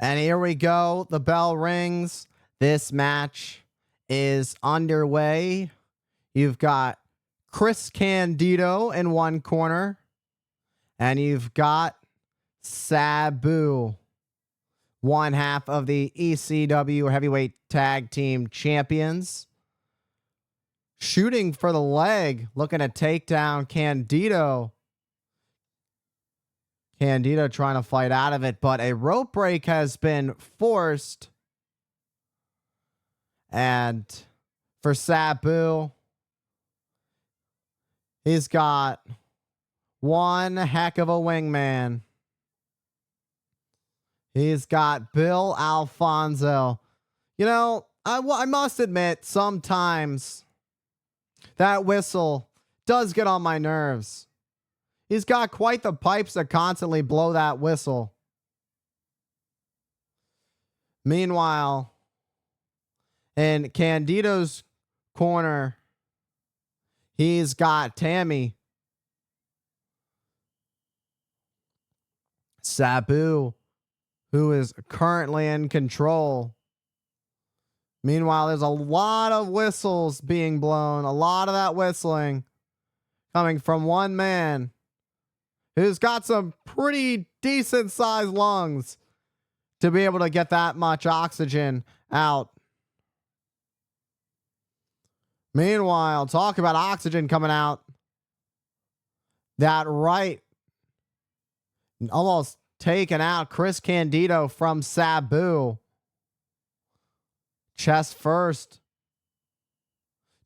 And here we go. The bell rings. This match is underway. You've got Chris Candido in one corner, and you've got Sabu, one half of the ECW Heavyweight Tag Team Champions. Shooting for the leg, looking to take down Candido. Candido trying to fight out of it, but a rope break has been forced. And for Sabu, he's got one heck of a wingman. He's got Bill Alfonso. You know, I must admit, sometimes that whistle does get on my nerves. He's got quite the pipes to constantly blow that whistle. Meanwhile, in Candido's corner, he's got Tammy. Sabu, who is currently in control. Meanwhile, there's a lot of whistles being blown. A lot of that whistling coming from one man who's got some pretty decent sized lungs to be able to get that much oxygen out. Meanwhile, talk about oxygen coming out. That right, almost taking out Chris Candido from Sabu. Chest first.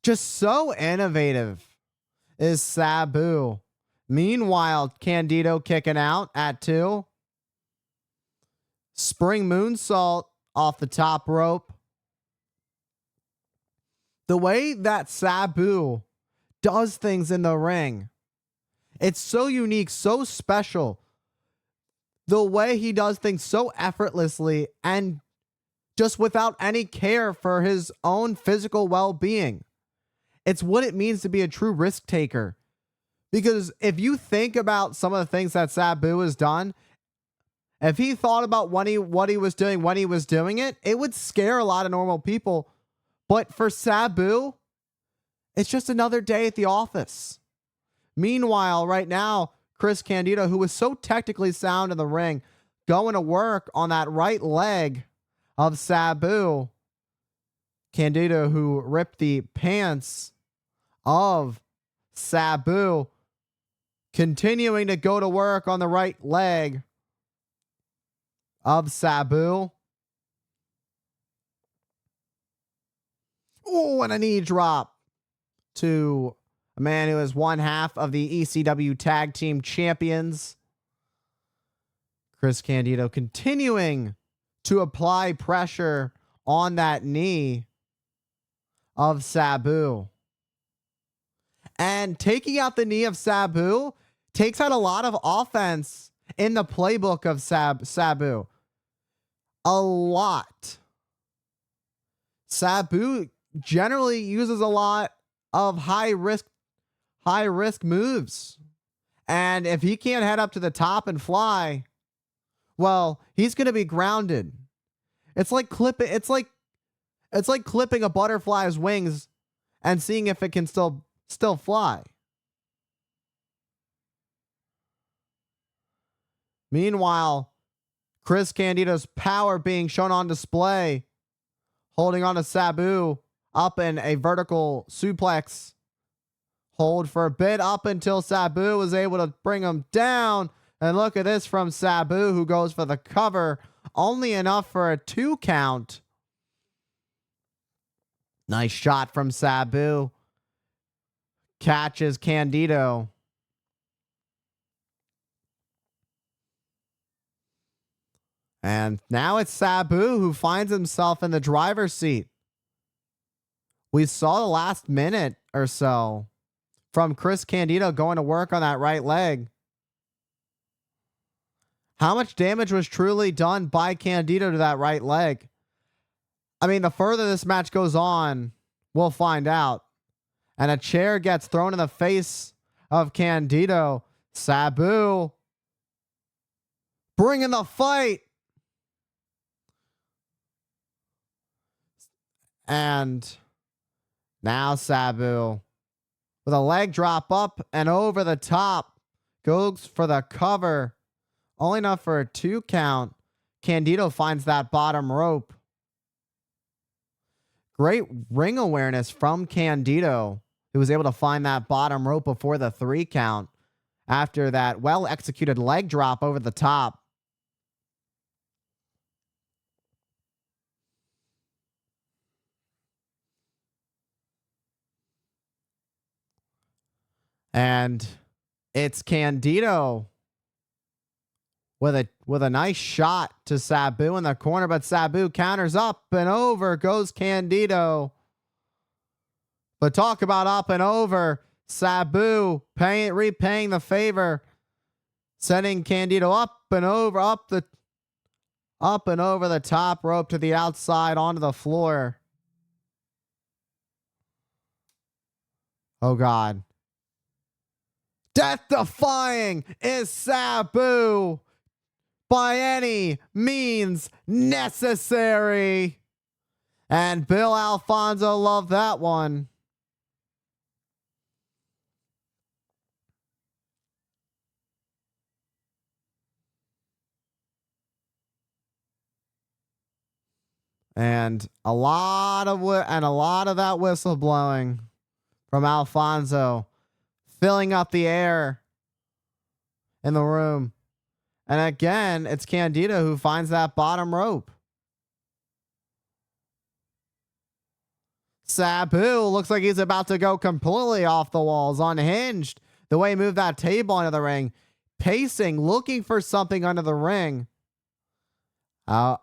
Just so innovative is Sabu. Meanwhile, Candido kicking out at 2. Spring moonsault off the top rope. The way that Sabu does things in the ring, it's so unique, so special. The way he does things so effortlessly and just without any care for his own physical well-being. It's what it means to be a true risk taker. Because if you think about some of the things that Sabu has done, if he thought about what he was doing when he was doing it, it would scare a lot of normal people. But for Sabu, it's just another day at the office. Meanwhile, right now, Chris Candido, who was so technically sound in the ring, going to work on that right leg of Sabu. Candido, who ripped the pants of Sabu, continuing to go to work on the right leg of Sabu. Oh, and a knee drop to a man who is one half of the ECW Tag Team Champions. Chris Candido continuing to apply pressure on that knee of Sabu. And taking out the knee of Sabu takes out a lot of offense in the playbook of Sabu. A lot. Sabu generally uses a lot of high risk moves. And if he can't head up to the top and fly, well, he's going to be grounded. It's like clipping a butterfly's wings and seeing if it can still fly. Meanwhile, Chris Candido's power being shown on display, holding on to Sabu up in a vertical suplex hold for a bit up until Sabu was able to bring him down. And look at this from Sabu, who goes for the cover, only enough for a 2 count. Nice shot from Sabu. Catches Candido. And now it's Sabu who finds himself in the driver's seat. We saw the last minute or so from Chris Candido going to work on that right leg. How much damage was truly done by Candido to that right leg? I mean, the further this match goes on, we'll find out. And a chair gets thrown in the face of Candido. Sabu bringing the fight. And now Sabu with a leg drop up and over the top goes for the cover. Only enough for a 2 count. Candido finds that bottom rope. Great ring awareness from Candido, who was able to find that bottom rope before the 3 count after that well-executed leg drop over the top. And it's Candido with a nice shot to Sabu in the corner, but Sabu counters. Up and over goes Candido. But talk about up and over. Sabu repaying the favor, sending Candido up and over the top rope to the outside onto the floor. Oh God. Death defying is Sabu by any means necessary. And Bill Alfonso loved that one. And a lot of that whistle blowing from Alfonso, filling up the air in the room. And again, it's Candido who finds that bottom rope. Sabu looks like he's about to go completely off the walls, unhinged. The way he moved that table into the ring, pacing, looking for something under the ring. I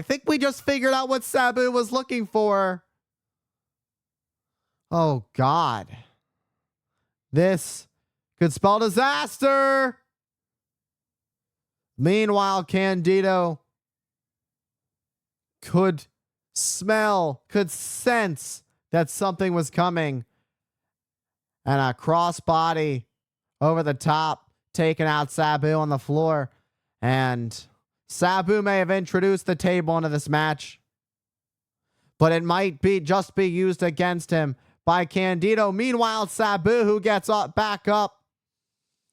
think we just figured out what Sabu was looking for. Oh, God. This could spell disaster. Meanwhile, Candido could sense that something was coming. And a crossbody over the top, taking out Sabu on the floor. And Sabu may have introduced the table into this match, but it might just be used against him by Candido. Meanwhile, Sabu, who gets back up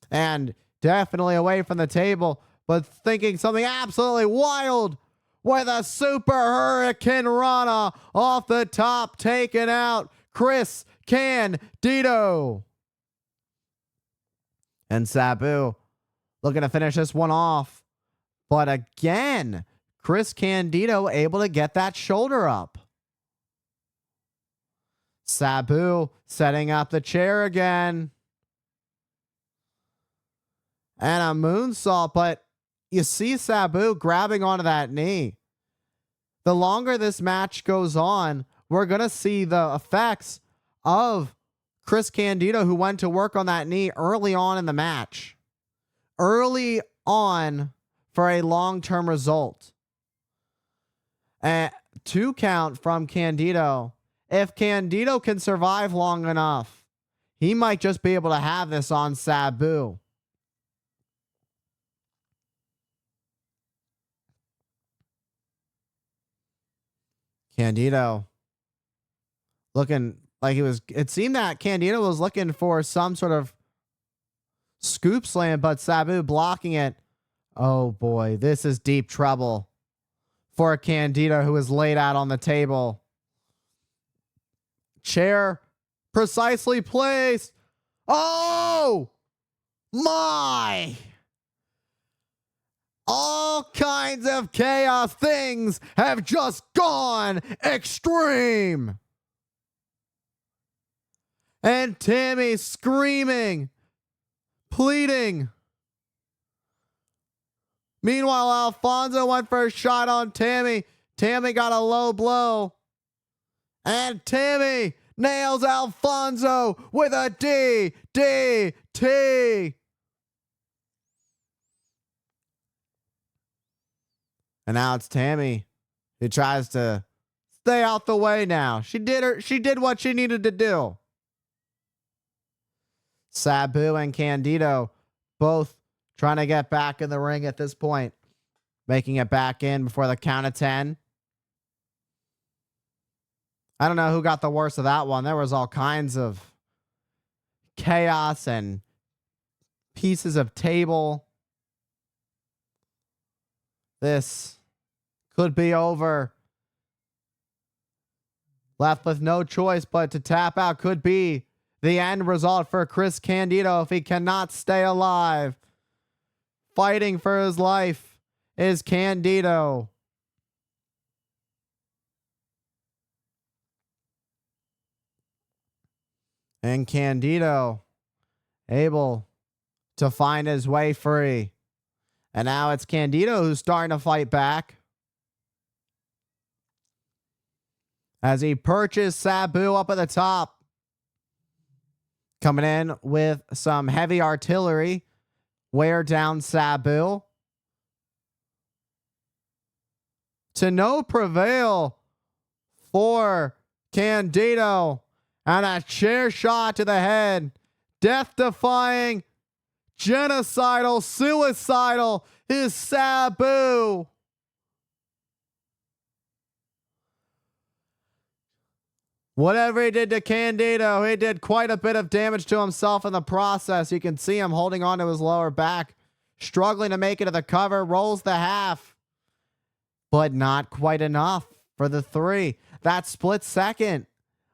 and definitely away from the table, but thinking something absolutely wild with a super hurricane rana off the top, taking out Chris Candido. And Sabu looking to finish this one off. But again, Chris Candido able to get that shoulder up. Sabu setting up the chair again. And a moonsault, but you see Sabu grabbing onto that knee. The longer this match goes on, we're going to see the effects of Chris Candido, who went to work on that knee early on in the match. Early on for a long-term result. 2 count from Candido. If Candido can survive long enough, he might just be able to have this on Sabu. Candido looking like it seemed that Candido was looking for some sort of scoop slam, but Sabu blocking it. Oh boy, this is deep trouble for Candido, who is laid out on the table. Chair precisely placed. Oh my! All kinds of chaos things have just gone extreme. And Tammy screaming, pleading. Meanwhile, Alfonso went for a shot on Tammy. Tammy got a low blow. And Tammy nails Alfonso with a DDT. And now it's Tammy who tries to stay out the way now. She did what she needed to do. Sabu and Candido both trying to get back in the ring at this point. Making it back in before the count of 10. I don't know who got the worst of that one. There was all kinds of chaos and pieces of table. This could be over. Left with no choice but to tap out. Could be the end result for Chris Candido if he cannot stay alive. Fighting for his life is Candido. And Candido able to find his way free. And now it's Candido who's starting to fight back. As he perches Sabu up at the top. Coming in with some heavy artillery. Wear down Sabu. To no prevail for Candido. And a chair shot to the head. Death-defying, genocidal, suicidal is Sabu. Whatever he did to Candido, he did quite a bit of damage to himself in the process. You can see him holding on to his lower back, struggling to make it to the cover, rolls the half, but not quite enough for the 3. That split second.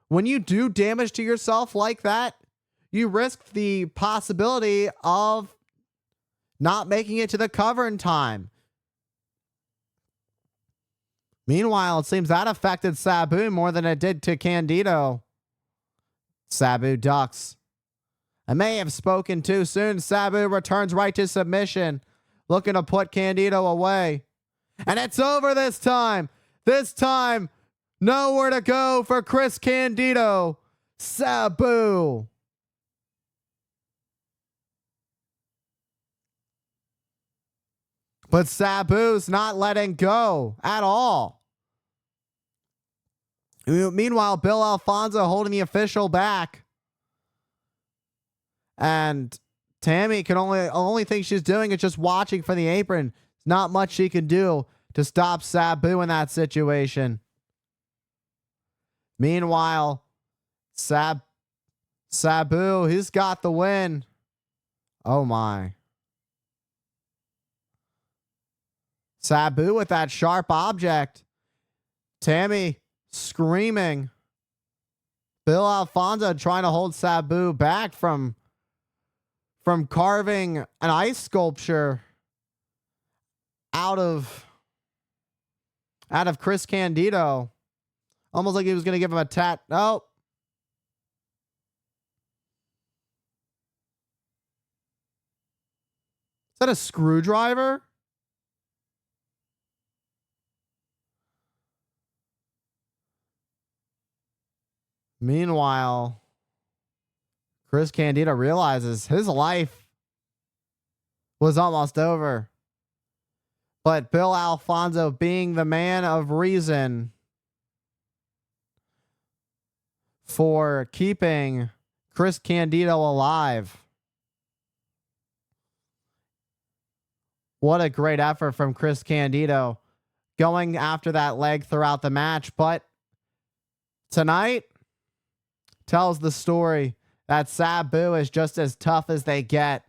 When you do damage to yourself like that, you risk the possibility of not making it to the cover in time. Meanwhile, it seems that affected Sabu more than it did to Candido. Sabu ducks. I may have spoken too soon. Sabu returns right to submission, looking to put Candido away. And it's over this time. This time, nowhere to go for Chris Candido. Sabu. But Sabu's not letting go at all. Meanwhile, Bill Alfonso holding the official back. And Tammy can only thing she's doing is just watching for the apron. Not much she can do to stop Sabu in that situation. Meanwhile, Sabu, he's got the win. Oh my. Sabu with that sharp object. Tammy screaming. Bill Alfonso trying to hold Sabu back from carving an ice sculpture out of Chris Candido. Almost like he was going to give him a tat. Oh. Is that a screwdriver? Meanwhile, Chris Candido realizes his life was almost over. But Bill Alfonso, being the man of reason for keeping Chris Candido alive. What a great effort from Chris Candido going after that leg throughout the match. But tonight tells the story that Sabu is just as tough as they get.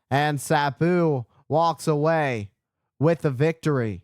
And Sabu walks away with the victory.